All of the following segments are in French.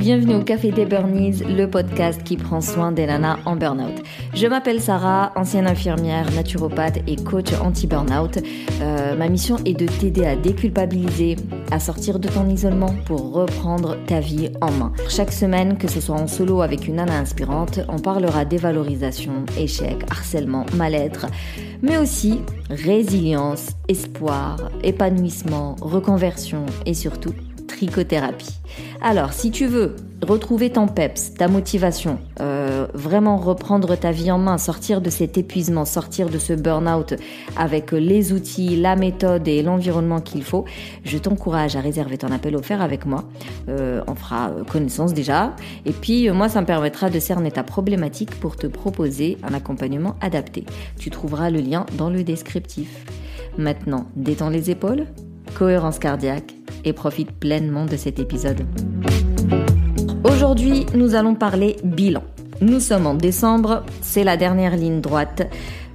Bienvenue au Café des Burnies, le podcast qui prend soin des nanas en burn-out. Je m'appelle Sarah, ancienne infirmière, naturopathe et coach anti-burn-out. Ma mission est de t'aider à déculpabiliser, à sortir de ton isolement pour reprendre ta vie en main. Chaque semaine, que ce soit en solo avec une nana inspirante, on parlera dévalorisation, échec, harcèlement, mal-être, mais aussi résilience, espoir, épanouissement, reconversion et surtout trichothérapie. Alors, si tu veux retrouver ton peps, ta motivation, vraiment reprendre ta vie en main, sortir de cet épuisement, sortir de ce burn-out avec les outils, la méthode et l'environnement qu'il faut, je t'encourage à réserver ton appel offert avec moi. On fera connaissance déjà. Et puis, moi, ça me permettra de cerner ta problématique pour te proposer un accompagnement adapté. Tu trouveras le lien dans le descriptif. Maintenant, détends les épaules, cohérence cardiaque et profite pleinement de cet épisode. Aujourd'hui, nous allons parler bilan. Nous sommes en décembre, c'est la dernière ligne droite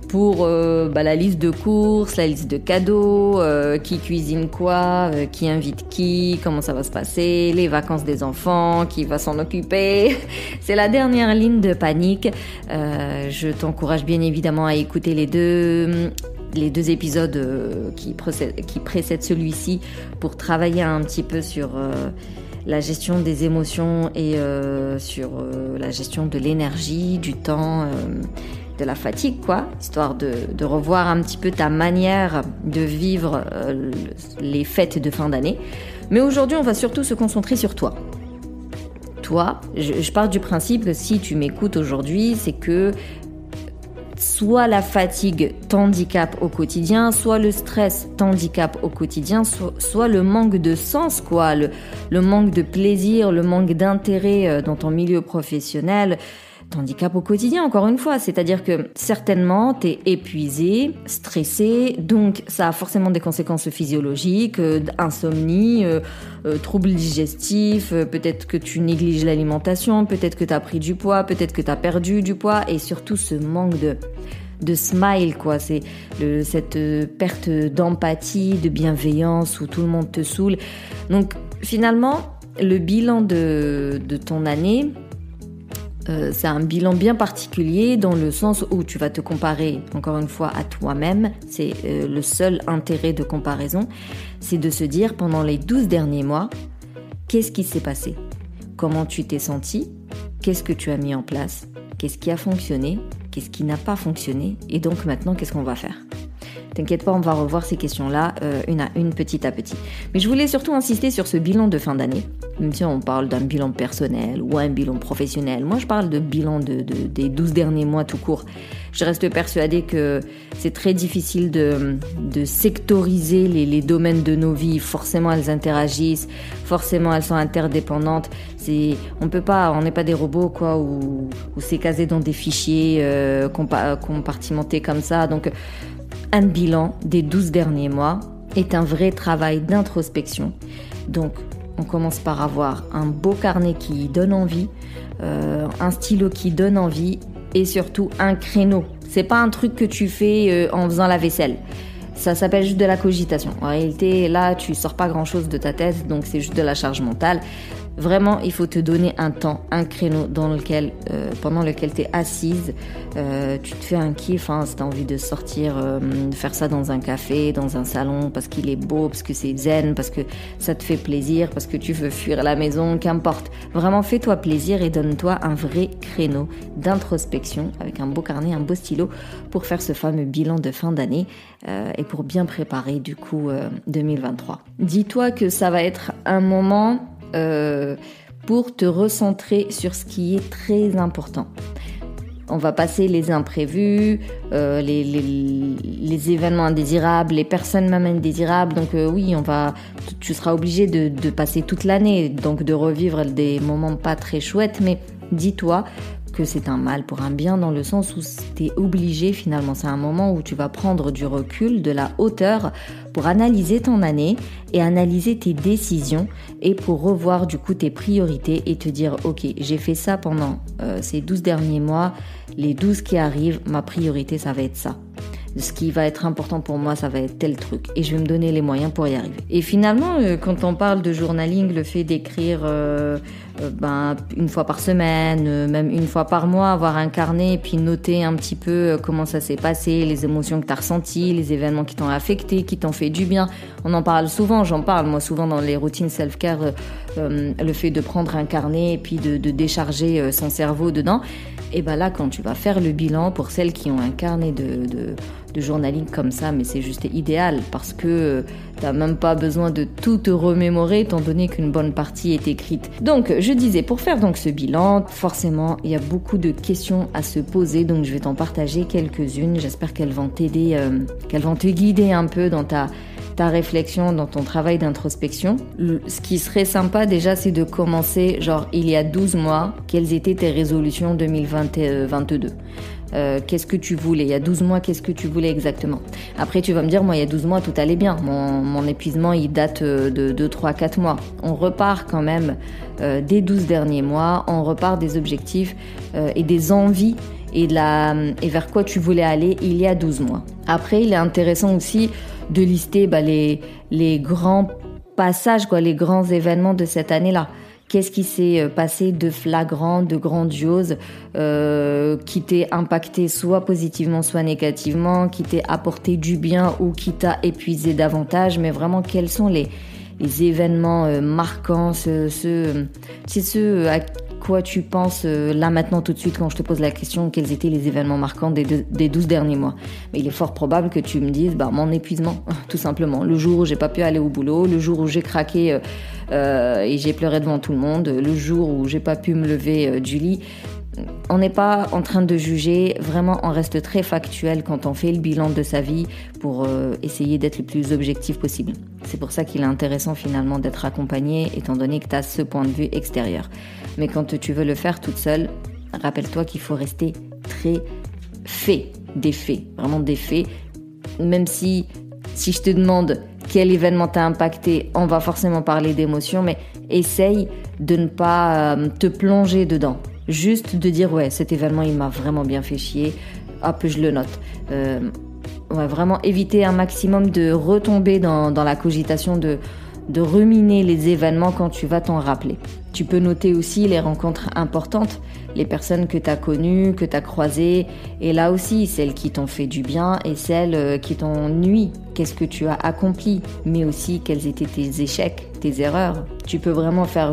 pour la liste de courses, la liste de cadeaux, qui cuisine quoi, qui invite qui, comment ça va se passer, les vacances des enfants, qui va s'en occuper. C'est la dernière ligne de panique. Je t'encourage bien évidemment à écouter les deux épisodes qui précèdent celui-ci pour travailler un petit peu sur la gestion des émotions et sur la gestion de l'énergie, du temps, de la fatigue, quoi, histoire de revoir un petit peu ta manière de vivre les fêtes de fin d'année. Mais aujourd'hui, on va surtout se concentrer sur toi. Toi, je pars du principe que si tu m'écoutes aujourd'hui, c'est que soit la fatigue t'handicape au quotidien, soit le stress t'handicape au quotidien, soit le manque de sens, quoi, le manque de plaisir, le manque d'intérêt dans ton milieu professionnel t'handicape au quotidien, encore une fois. C'est-à-dire que certainement, t'es épuisé, stressé, donc ça a forcément des conséquences physiologiques, insomnie, troubles digestifs, peut-être que tu négliges l'alimentation, peut-être que t'as pris du poids, peut-être que t'as perdu du poids, et surtout ce manque de smile, quoi. C'est cette perte d'empathie, de bienveillance où tout le monde te saoule. Donc finalement, le bilan de ton année, c'est un bilan bien particulier dans le sens où tu vas te comparer encore une fois à toi-même. C'est le seul intérêt de comparaison, c'est de se dire pendant les 12 derniers mois, qu'est-ce qui s'est passé ? Comment tu t'es senti ? Qu'est-ce que tu as mis en place ? Qu'est-ce qui a fonctionné ? Qu'est-ce qui n'a pas fonctionné ? Et donc maintenant, qu'est-ce qu'on va faire ? T'inquiète pas, on va revoir ces questions-là une à une, petit à petit. Mais je voulais surtout insister sur ce bilan de fin d'année. Même si on parle d'un bilan personnel ou un bilan professionnel, moi je parle de bilan des 12 derniers mois tout court. Je reste persuadée que c'est très difficile de sectoriser les domaines de nos vies. Forcément, elles interagissent, forcément, elles sont interdépendantes. On n'est pas des robots, quoi, où c'est casé dans des fichiers compartimentés comme ça. Donc, un bilan des 12 derniers mois est un vrai travail d'introspection. Donc, on commence par avoir un beau carnet qui donne envie, un stylo qui donne envie et surtout un créneau. C'est pas un truc que tu fais en faisant la vaisselle. Ça s'appelle juste de la cogitation. En réalité, là, tu sors pas grand-chose de ta tête, donc c'est juste de la charge mentale. Vraiment, il faut te donner un temps, un créneau pendant lequel tu es assise. Tu te fais un kiff, si tu as envie de sortir, de faire ça dans un café, dans un salon, parce qu'il est beau, parce que c'est zen, parce que ça te fait plaisir, parce que tu veux fuir la maison, qu'importe. Vraiment, fais-toi plaisir et donne-toi un vrai créneau d'introspection avec un beau carnet, un beau stylo pour faire ce fameux bilan de fin d'année et pour bien préparer du coup 2023. Dis-toi que ça va être un moment pour te recentrer sur ce qui est très important. On va passer les imprévus, les événements indésirables, les personnes même indésirables. Donc oui, tu seras obligé de passer toute l'année, donc de revivre des moments pas très chouettes. Mais dis-toi que c'est un mal pour un bien dans le sens où t'es obligé finalement. C'est un moment où tu vas prendre du recul, de la hauteur pour analyser ton année et analyser tes décisions et pour revoir du coup tes priorités et te dire ok, j'ai fait ça pendant ces 12 derniers mois, les 12 qui arrivent, ma priorité ça va être ça. Ce qui va être important pour moi, ça va être tel truc. Et je vais me donner les moyens pour y arriver. Et finalement, quand on parle de journaling, le fait d'écrire une fois par semaine, même une fois par mois, avoir un carnet et puis noter un petit peu comment ça s'est passé, les émotions que tu as ressenties, les événements qui t'ont affecté, qui t'ont fait du bien. On en parle souvent, j'en parle moi souvent dans les routines self-care, le fait de prendre un carnet et puis de décharger son cerveau dedans. Et ben là, quand tu vas faire le bilan, pour celles qui ont un carnet de journaling comme ça, mais c'est juste idéal parce que t'as même pas besoin de tout te remémorer étant donné qu'une bonne partie est écrite. Donc, je disais, pour faire donc ce bilan, forcément, il y a beaucoup de questions à se poser, donc je vais t'en partager quelques-unes. J'espère qu'elles vont t'aider, qu'elles vont te guider un peu dans ta réflexion, dans ton travail d'introspection. Ce qui serait sympa déjà, c'est de commencer, genre il y a 12 mois, quelles étaient tes résolutions 2022 ? Qu'est-ce que tu voulais ? Il y a 12 mois, qu'est-ce que tu voulais exactement ? Après, tu vas me dire, moi, il y a 12 mois, tout allait bien. Mon épuisement, il date de 2, 3, 4 mois. On repart quand même des 12 derniers mois. On repart des objectifs et des envies et vers quoi tu voulais aller il y a 12 mois. Après, il est intéressant aussi de lister les grands passages, les grands événements de cette année-là. Qu'est-ce qui s'est passé de flagrant, de grandiose, qui t'est impacté soit positivement, soit négativement, qui t'est apporté du bien ou qui t'a épuisé davantage, mais vraiment quels sont les événements marquants, ceux à quoi tu penses là maintenant tout de suite quand je te pose la question, quels étaient les événements marquants des 12 derniers mois. Mais il est fort probable que tu me dises mon épuisement, tout simplement. Le jour où j'ai pas pu aller au boulot, le jour où j'ai craqué et j'ai pleuré devant tout le monde, le jour où j'ai pas pu me lever du lit. On n'est pas en train de juger, vraiment on reste très factuel quand on fait le bilan de sa vie pour essayer d'être le plus objectif possible. C'est pour ça qu'il est intéressant finalement d'être accompagné étant donné que tu as ce point de vue extérieur. Mais quand tu veux le faire toute seule, rappelle-toi qu'il faut rester très des faits, vraiment des faits. Même si je te demande quel événement t'a impacté, on va forcément parler d'émotions, mais essaye de ne pas te plonger dedans. Juste de dire, ouais, cet événement, il m'a vraiment bien fait chier. Hop, je le note. Vraiment éviter un maximum de retomber dans la cogitation de ruminer les événements quand tu vas t'en rappeler. Tu peux noter aussi les rencontres importantes, les personnes que tu as connues, que tu as croisées, et là aussi, celles qui t'ont fait du bien et celles qui t'ont nui. Qu'est-ce que tu as accompli, mais aussi quels étaient tes échecs, tes erreurs. Tu peux vraiment faire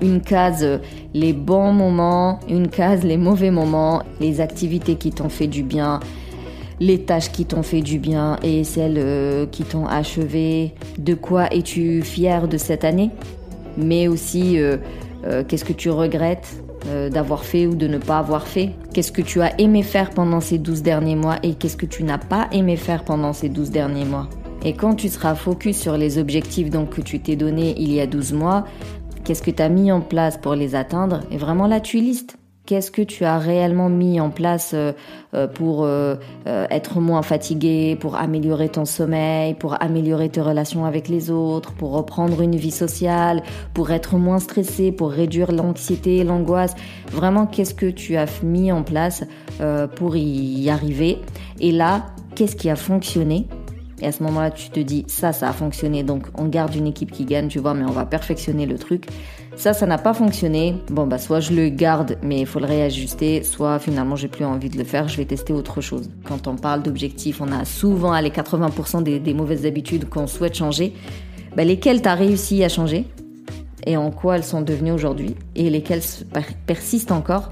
une case les bons moments, une case les mauvais moments, les activités qui t'ont fait du bien, les tâches qui t'ont fait du bien et celles qui t'ont achevé. De quoi es-tu fier de cette année ? Mais aussi, qu'est-ce que tu regrettes d'avoir fait ou de ne pas avoir fait ? Qu'est-ce que tu as aimé faire pendant ces 12 derniers mois et qu'est-ce que tu n'as pas aimé faire pendant ces 12 derniers mois ? Et quand tu seras focus sur les objectifs donc, que tu t'es donnés il y a 12 mois, qu'est-ce que tu as mis en place pour les atteindre ? Et vraiment là, tu listes. Qu'est-ce que tu as réellement mis en place pour être moins fatigué, pour améliorer ton sommeil, pour améliorer tes relations avec les autres, pour reprendre une vie sociale, pour être moins stressé, pour réduire l'anxiété, l'angoisse. Vraiment, qu'est-ce que tu as mis en place pour y arriver ? Et là, qu'est-ce qui a fonctionné ? Et à ce moment-là, tu te dis, ça a fonctionné, donc on garde une équipe qui gagne, tu vois, mais on va perfectionner le truc. Ça n'a pas fonctionné. Soit je le garde, mais il faut le réajuster, soit finalement, j'ai plus envie de le faire, je vais tester autre chose. Quand on parle d'objectifs, on a souvent les 80% des mauvaises habitudes qu'on souhaite changer. Lesquelles tu as réussi à changer et en quoi elles sont devenues aujourd'hui et lesquelles persistent encore.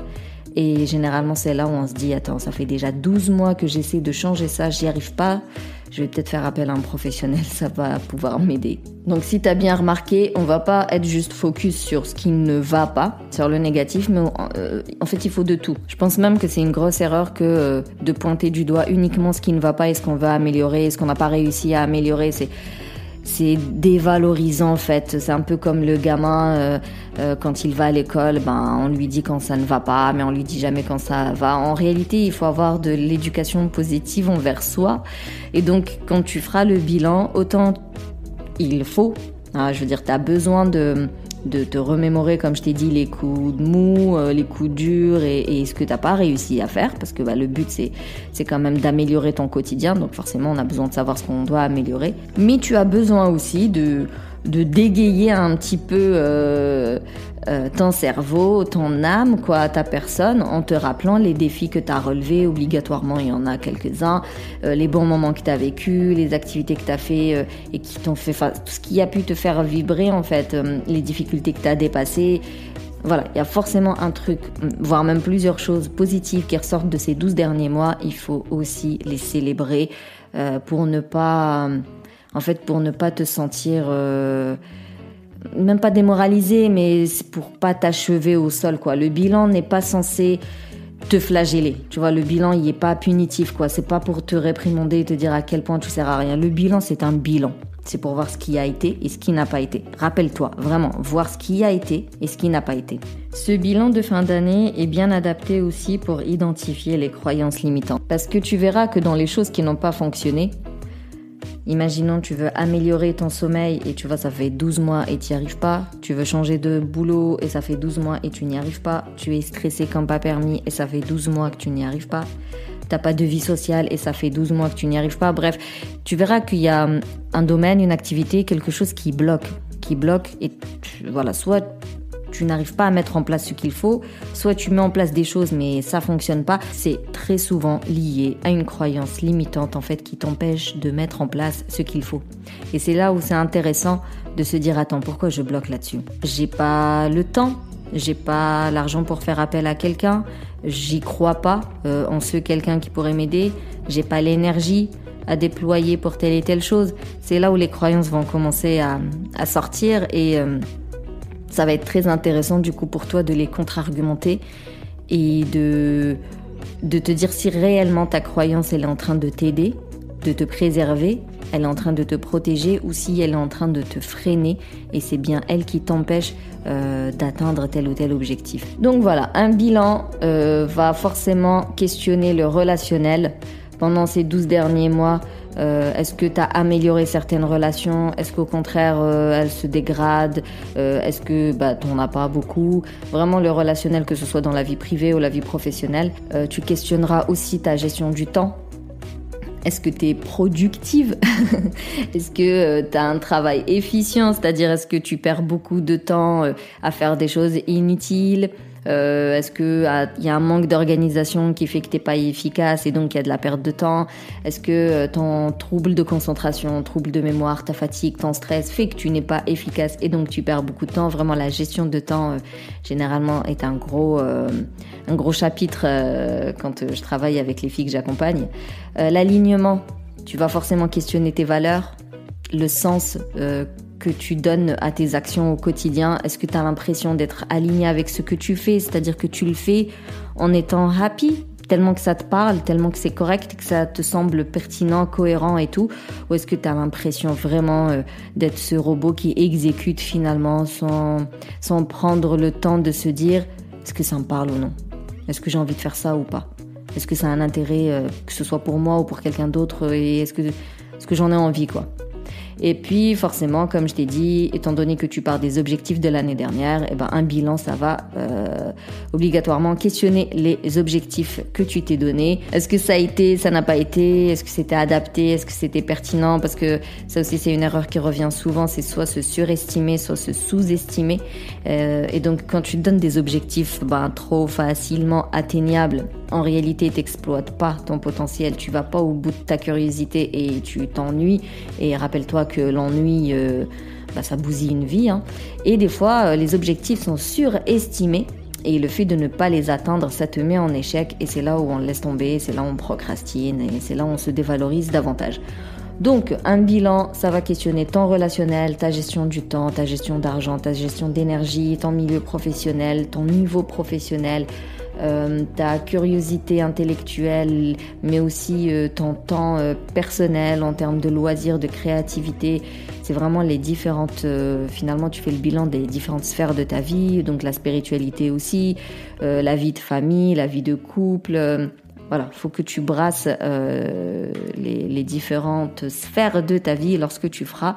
Et généralement, c'est là où on se dit, attends, ça fait déjà 12 mois que j'essaie de changer ça, j'y arrive pas. Je vais peut-être faire appel à un professionnel, ça va pouvoir m'aider. Donc si tu as bien remarqué, on va pas être juste focus sur ce qui ne va pas, sur le négatif, mais en fait il faut de tout. Je pense même que c'est une grosse erreur que de pointer du doigt uniquement ce qui ne va pas et ce qu'on va améliorer, et ce qu'on n'a pas réussi à améliorer. C'est dévalorisant en fait, c'est un peu comme le gamin quand il va à l'école, on lui dit quand ça ne va pas, mais on lui dit jamais quand ça va. En réalité, il faut avoir de l'éducation positive envers soi, et donc quand tu feras le bilan, autant il faut, tu as besoin de de te remémorer, comme je t'ai dit, les coups de mou, les coups durs et ce que t'as pas réussi à faire, parce que le but c'est quand même d'améliorer ton quotidien, donc forcément on a besoin de savoir ce qu'on doit améliorer. Mais tu as besoin aussi de dégayer un petit peu ton cerveau, ton âme, ta personne, en te rappelant les défis que tu as relevés. Obligatoirement, il y en a quelques-uns, les bons moments que tu as vécus, les activités que tu as fait et qui t'ont fait, tout ce qui a pu te faire vibrer en fait, les difficultés que tu as dépassées. Voilà, il y a forcément un truc, voire même plusieurs choses positives qui ressortent de ces 12 derniers mois. Il faut aussi les célébrer pour ne pas te sentir même pas démoralisé, mais c'est pour pas t'achever au sol, quoi. Le bilan n'est pas censé te flageller, tu vois. Le bilan, il est pas punitif, quoi. C'est pas pour te réprimander et te dire à quel point tu sers à rien. Le bilan, c'est un bilan. C'est pour voir ce qui a été et ce qui n'a pas été. Rappelle-toi, vraiment, voir ce qui a été et ce qui n'a pas été. Ce bilan de fin d'année est bien adapté aussi pour identifier les croyances limitantes. Parce que tu verras que dans les choses qui n'ont pas fonctionné, imaginons tu veux améliorer ton sommeil et tu vois ça fait 12 mois et tu n'y arrives pas. Tu veux changer de boulot et ça fait 12 mois et tu n'y arrives pas. Tu es stressé comme pas permis et ça fait 12 mois que tu n'y arrives pas. T'as pas de vie sociale et ça fait 12 mois que tu n'y arrives pas. Bref, tu verras qu'il y a un domaine, une activité, quelque chose qui bloque et voilà, soit tu n'arrives pas à mettre en place ce qu'il faut, soit tu mets en place des choses mais ça fonctionne pas. C'est très souvent lié à une croyance limitante en fait qui t'empêche de mettre en place ce qu'il faut. Et c'est là où c'est intéressant de se dire attends, pourquoi je bloque là-dessus ? J'ai pas le temps, j'ai pas l'argent pour faire appel à quelqu'un, j'y crois pas en ce quelqu'un qui pourrait m'aider, j'ai pas l'énergie à déployer pour telle et telle chose. C'est là où les croyances vont commencer à sortir et ça va être très intéressant du coup pour toi de les contre-argumenter et de te dire si réellement ta croyance elle est en train de t'aider, de te préserver, elle est en train de te protéger ou si elle est en train de te freiner et c'est bien elle qui t'empêche d'atteindre tel ou tel objectif. Donc voilà, un bilan va forcément questionner le relationnel pendant ces 12 derniers mois. Est-ce que tu as amélioré certaines relations ? Est-ce qu'au contraire, elles se dégradent ? Est-ce que tu n'en as pas beaucoup ? Vraiment, le relationnel, que ce soit dans la vie privée ou la vie professionnelle. Tu questionneras aussi ta gestion du temps. Est-ce que tu es productive ? Est-ce que tu as un travail efficient ? C'est-à-dire, est-ce que tu perds beaucoup de temps à faire des choses inutiles ? Est-ce que il y a un manque d'organisation qui fait que t'es pas efficace et donc il y a de la perte de temps ? Est-ce que ton trouble de concentration, trouble de mémoire, ta fatigue, ton stress fait que tu n'es pas efficace et donc tu perds beaucoup de temps ? Vraiment, la gestion de temps généralement est un gros chapitre quand je travaille avec les filles que j'accompagne. L'alignement, tu vas forcément questionner tes valeurs, le sens que tu donnes à tes actions au quotidien. Est-ce que tu as l'impression d'être aligné avec ce que tu fais ? C'est-à-dire que tu le fais en étant happy, tellement que ça te parle, tellement que c'est correct, que ça te semble pertinent, cohérent et tout ? Ou est-ce que tu as l'impression vraiment d'être ce robot qui exécute finalement sans prendre le temps de se dire est-ce que ça me parle ou non ? Est-ce que j'ai envie de faire ça ou pas ? Est-ce que ça a un intérêt, que ce soit pour moi ou pour quelqu'un d'autre ? Et est-ce que j'en ai envie, quoi ? Et puis forcément, comme je t'ai dit, étant donné que tu pars des objectifs de l'année dernière, un bilan, ça va obligatoirement questionner les objectifs que tu t'es donnés. Est-ce que ça a été, ça n'a pas été ? Est-ce que c'était adapté ? Est-ce que c'était pertinent ? Parce que ça aussi, c'est une erreur qui revient souvent, c'est soit se surestimer, soit se sous-estimer. Et donc, quand tu te donnes des objectifs trop facilement atteignables, en réalité, t'exploites pas ton potentiel, tu vas pas au bout de ta curiosité et tu t'ennuies. Et rappelle-toi que l'ennui, ça bousille une vie. Et des fois, les objectifs sont surestimés et le fait de ne pas les atteindre, ça te met en échec. Et c'est là où on laisse tomber, c'est là où on procrastine et c'est là où on se dévalorise davantage. Donc, un bilan, ça va questionner ton relationnel, ta gestion du temps, ta gestion d'argent, ta gestion d'énergie, ton milieu professionnel, ton niveau professionnel, ta curiosité intellectuelle, mais aussi ton temps personnel en termes de loisirs, de créativité. C'est vraiment les différentes... finalement, tu fais le bilan des différentes sphères de ta vie, donc la spiritualité aussi, la vie de famille, la vie de couple... Voilà, il faut que tu brasses les différentes sphères de ta vie lorsque tu feras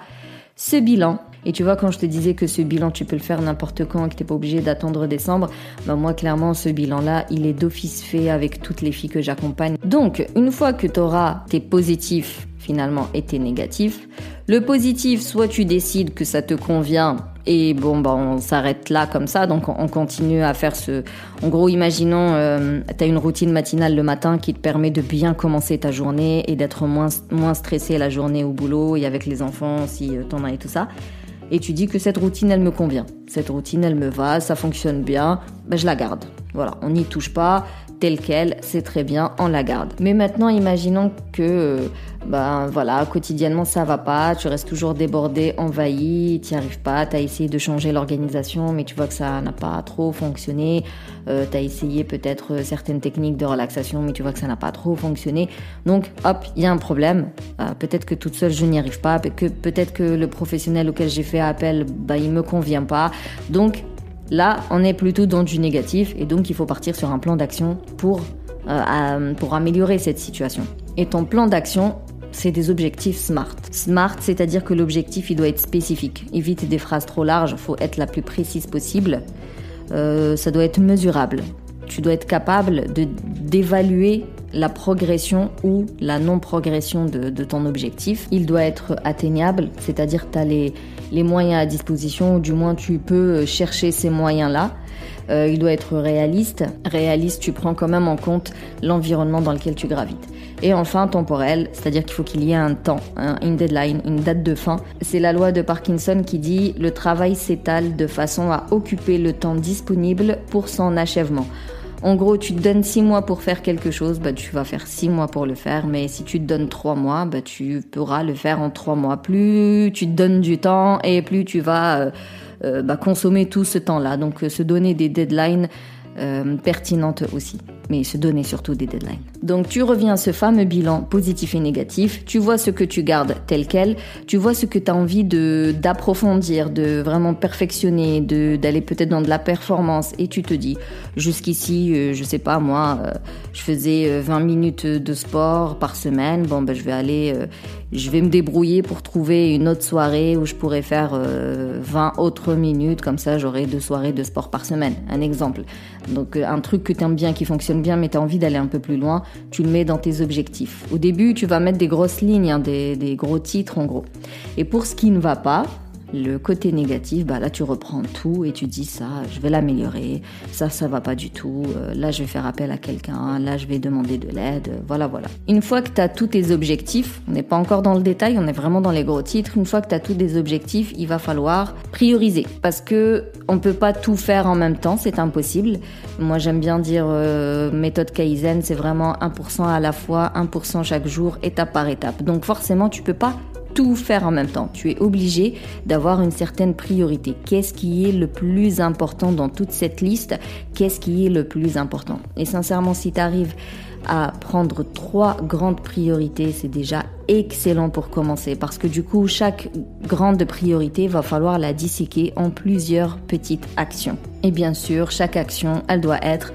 ce bilan. Et tu vois, quand je te disais que ce bilan, tu peux le faire n'importe quand et que tu n'es pas obligé d'attendre décembre, moi, clairement, ce bilan-là, il est d'office fait avec toutes les filles que j'accompagne. Donc, une fois que tu auras tes positifs, finalement, et tes négatifs, le positif, soit tu décides que ça te convient et on s'arrête là comme ça, donc on continue à faire ce... En gros, imaginons, tu as une routine matinale le matin qui te permet de bien commencer ta journée et d'être moins stressé la journée au boulot et avec les enfants si t'en as et tout ça. Et tu dis que cette routine, elle me convient. Cette routine, elle me va, ça fonctionne bien, je la garde. Voilà, on n'y touche pas, telle quelle, c'est très bien, on la garde. Mais maintenant, imaginons que, quotidiennement, ça va pas, tu restes toujours débordé, envahi, t'y arrives pas, t'as essayé de changer l'organisation, mais tu vois que ça n'a pas trop fonctionné, t'as essayé peut-être certaines techniques de relaxation, mais tu vois que ça n'a pas trop fonctionné. Donc, hop, il y a un problème. Peut-être que toute seule, je n'y arrive pas, peut-être que le professionnel auquel j'ai fait appel, il me convient pas. Donc, là, on est plutôt dans du négatif et donc il faut partir sur un plan d'action pour améliorer cette situation. Et ton plan d'action, c'est des objectifs SMART. SMART, c'est-à-dire que l'objectif, il doit être spécifique. Évite des phrases trop larges, il faut être la plus précise possible. Ça doit être mesurable. Tu dois être capable d'évaluer la progression ou la non-progression de ton objectif. Il doit être atteignable, c'est-à-dire que tu as les moyens à disposition, ou du moins tu peux chercher ces moyens-là. Il doit être réaliste. Réaliste, tu prends quand même en compte l'environnement dans lequel tu gravites. Et enfin, temporel, c'est-à-dire qu'il faut qu'il y ait un temps, une deadline, une date de fin. C'est la loi de Parkinson qui dit « Le travail s'étale de façon à occuper le temps disponible pour son achèvement ». En gros, tu te donnes 6 mois pour faire quelque chose, tu vas faire 6 mois pour le faire. Mais si tu te donnes 3 mois, tu pourras le faire en 3 mois. Plus tu te donnes du temps et plus tu vas consommer tout ce temps-là. Donc, se donner des deadlines pertinentes aussi. Mais se donner surtout des deadlines. Donc, tu reviens à ce fameux bilan positif et négatif. Tu vois ce que tu gardes tel quel. Tu vois ce que tu as envie d'approfondir, de vraiment perfectionner, d'aller peut-être dans de la performance. Et tu te dis, jusqu'ici, je sais pas moi, je faisais 20 minutes de sport par semaine. Je vais me débrouiller pour trouver une autre soirée où je pourrais faire 20 autres minutes. Comme ça, j'aurai 2 soirées de sport par semaine. Un exemple. Donc, un truc que tu aimes bien, qui fonctionne bien, mais tu as envie d'aller un peu plus loin, tu le mets dans tes objectifs. Au début, tu vas mettre des grosses lignes, des gros titres en gros. Et pour ce qui ne va pas, le côté négatif, là tu reprends tout et tu dis ça, je vais l'améliorer, ça va pas du tout, là je vais faire appel à quelqu'un, là je vais demander de l'aide, voilà. Une fois que tu as tous tes objectifs, on n'est pas encore dans le détail, on est vraiment dans les gros titres, une fois que tu as tous tes objectifs, il va falloir prioriser parce que on peut pas tout faire en même temps, c'est impossible. Moi j'aime bien dire méthode Kaizen, c'est vraiment 1% à la fois, 1% chaque jour, étape par étape. Donc forcément tu peux pas tout faire en même temps. Tu es obligé d'avoir une certaine priorité. Qu'est-ce qui est le plus important dans toute cette liste? Qu'est-ce qui est le plus important? Et sincèrement, si tu arrives à prendre 3 grandes priorités, c'est déjà excellent pour commencer. Parce que du coup, chaque grande priorité, va falloir la disséquer en plusieurs petites actions. Et bien sûr, chaque action, elle doit être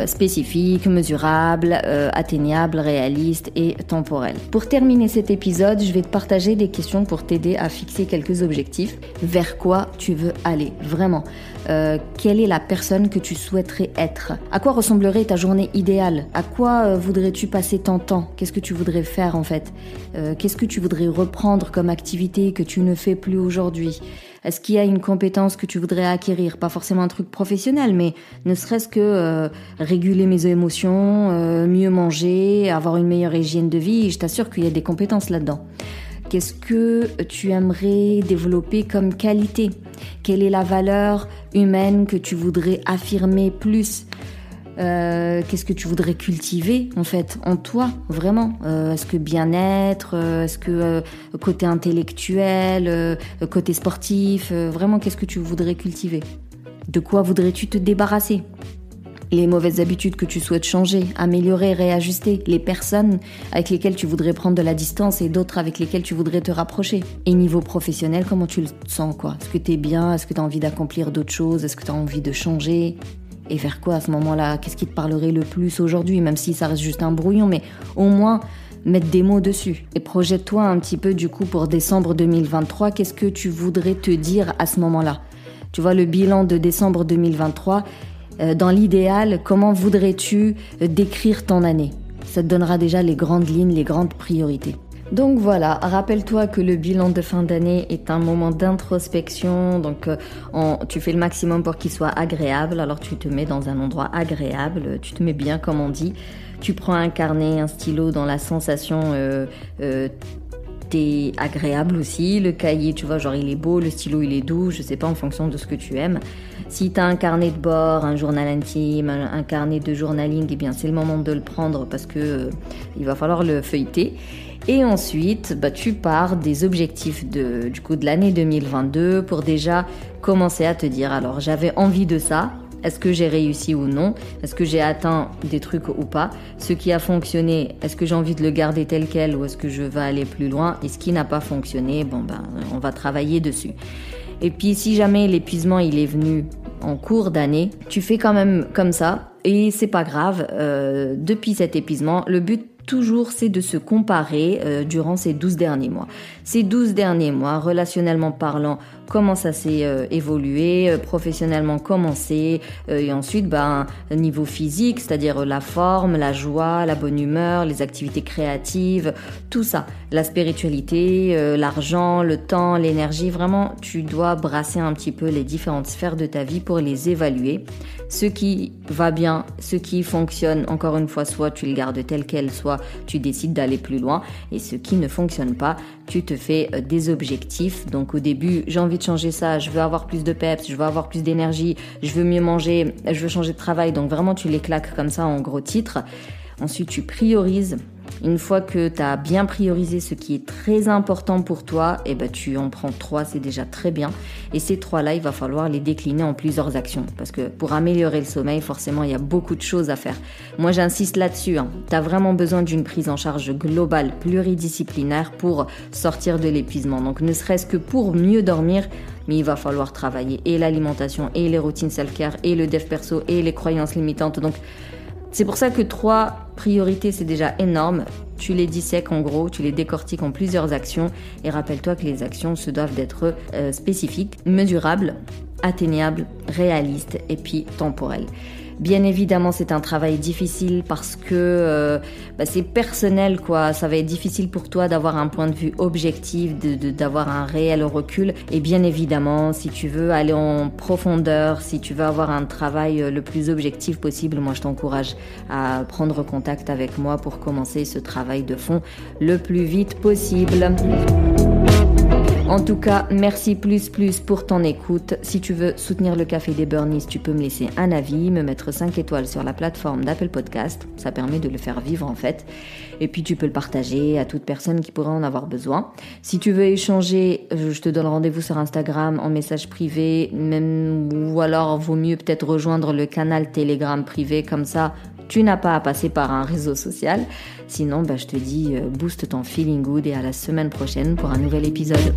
spécifique, mesurable, atteignable, réaliste et temporel. Pour terminer cet épisode, je vais te partager des questions pour t'aider à fixer quelques objectifs. Vers quoi tu veux aller vraiment? Quelle est la personne que tu souhaiterais être? À quoi ressemblerait ta journée idéale? À quoi voudrais-tu passer ton temps? Qu'est-ce que tu voudrais faire en fait? Qu'est-ce que tu voudrais reprendre comme activité que tu ne fais plus aujourd'hui? Est-ce qu'il y a une compétence que tu voudrais acquérir? Pas forcément un truc professionnel, mais ne serait-ce que réguler mes émotions, mieux manger, avoir une meilleure hygiène de vie. Je t'assure qu'il y a des compétences là-dedans. Qu'est-ce que tu aimerais développer comme qualité? Quelle est la valeur humaine que tu voudrais affirmer plus? Qu'est-ce que tu voudrais cultiver en fait en toi vraiment? Est-ce que bien-être, est-ce que côté intellectuel, côté sportif, vraiment qu'est-ce que tu voudrais cultiver? De quoi voudrais-tu te débarrasser? Les mauvaises habitudes que tu souhaites changer, améliorer, réajuster, les personnes avec lesquelles tu voudrais prendre de la distance et d'autres avec lesquelles tu voudrais te rapprocher. Et niveau professionnel, comment tu le sens quoi? Est-ce que t'es bien? Est-ce que t'as envie d'accomplir d'autres choses? Est-ce que t'as envie de changer? Et vers quoi à ce moment-là? Qu'est-ce qui te parlerait le plus aujourd'hui? Même si ça reste juste un brouillon, mais au moins mettre des mots dessus. Et projette-toi un petit peu du coup pour décembre 2023, qu'est-ce que tu voudrais te dire à ce moment-là? Tu vois, le bilan de décembre 2023, dans l'idéal, comment voudrais-tu décrire ton année? Ça te donnera déjà les grandes lignes, les grandes priorités. Donc voilà, rappelle-toi que le bilan de fin d'année est un moment d'introspection, donc tu fais le maximum pour qu'il soit agréable, alors tu te mets dans un endroit agréable, tu te mets bien comme on dit, tu prends un carnet, un stylo dans la sensation t'es agréable aussi, le cahier tu vois genre il est beau, le stylo il est doux, je sais pas en fonction de ce que tu aimes. Si tu as un carnet de bord, un journal intime, un carnet de journaling, eh bien c'est le moment de le prendre parce que il va falloir le feuilleter. Et ensuite, tu pars des objectifs de l'année 2022 pour déjà commencer à te dire, alors j'avais envie de ça, est-ce que j'ai réussi ou non? Est-ce que j'ai atteint des trucs ou pas? Ce qui a fonctionné, est-ce que j'ai envie de le garder tel quel ou est-ce que je vais aller plus loin? Et ce qui n'a pas fonctionné, on va travailler dessus. Et puis si jamais l'épuisement il est venu en cours d'année, tu fais quand même comme ça et c'est pas grave. Depuis cet épuisement, le but toujours, c'est de se comparer durant ces 12 derniers mois. Ces 12 derniers mois, relationnellement parlant, comment ça s'est évolué, professionnellement comment c'est, et ensuite, niveau physique, c'est-à-dire la forme, la joie, la bonne humeur, les activités créatives, tout ça, la spiritualité, l'argent, le temps, l'énergie, vraiment, tu dois brasser un petit peu les différentes sphères de ta vie pour les évaluer. Ce qui va bien, ce qui fonctionne, encore une fois, soit tu le gardes tel quel, soit tu décides d'aller plus loin. Et ce qui ne fonctionne pas, tu te fais des objectifs. Donc au début, j'ai envie de changer ça, je veux avoir plus de peps, je veux avoir plus d'énergie, je veux mieux manger, je veux changer de travail. Donc vraiment, tu les claques comme ça en gros titres. Ensuite, tu priorises. Une fois que tu as bien priorisé ce qui est très important pour toi, tu en prends 3, c'est déjà très bien. Et ces 3-là, il va falloir les décliner en plusieurs actions. Parce que pour améliorer le sommeil, forcément, il y a beaucoup de choses à faire. Moi, j'insiste là-dessus. Tu as vraiment besoin d'une prise en charge globale, pluridisciplinaire pour sortir de l'épuisement. Donc, ne serait-ce que pour mieux dormir, mais il va falloir travailler et l'alimentation, et les routines self-care, et le dev perso, et les croyances limitantes. Donc, c'est pour ça que 3 priorités, c'est déjà énorme. Tu les dissèques en gros, tu les décortiques en plusieurs actions. Et rappelle-toi que les actions se doivent d'être spécifiques, mesurables, atteignables, réalistes et puis temporelles. Bien évidemment, c'est un travail difficile parce que c'est personnel, quoi. Ça va être difficile pour toi d'avoir un point de vue objectif, d'avoir un réel recul. Et bien évidemment, si tu veux aller en profondeur, si tu veux avoir un travail le plus objectif possible, moi je t'encourage à prendre contact avec moi pour commencer ce travail de fond le plus vite possible. En tout cas, merci plus pour ton écoute. Si tu veux soutenir le Café des Burnies, tu peux me laisser un avis, me mettre 5 étoiles sur la plateforme d'Apple Podcast. Ça permet de le faire vivre en fait. Et puis tu peux le partager à toute personne qui pourrait en avoir besoin. Si tu veux échanger, je te donne rendez-vous sur Instagram en message privé, ou alors vaut mieux peut-être rejoindre le canal Telegram privé, comme ça tu n'as pas à passer par un réseau social. Sinon, je te dis, booste ton feeling good et à la semaine prochaine pour un nouvel épisode.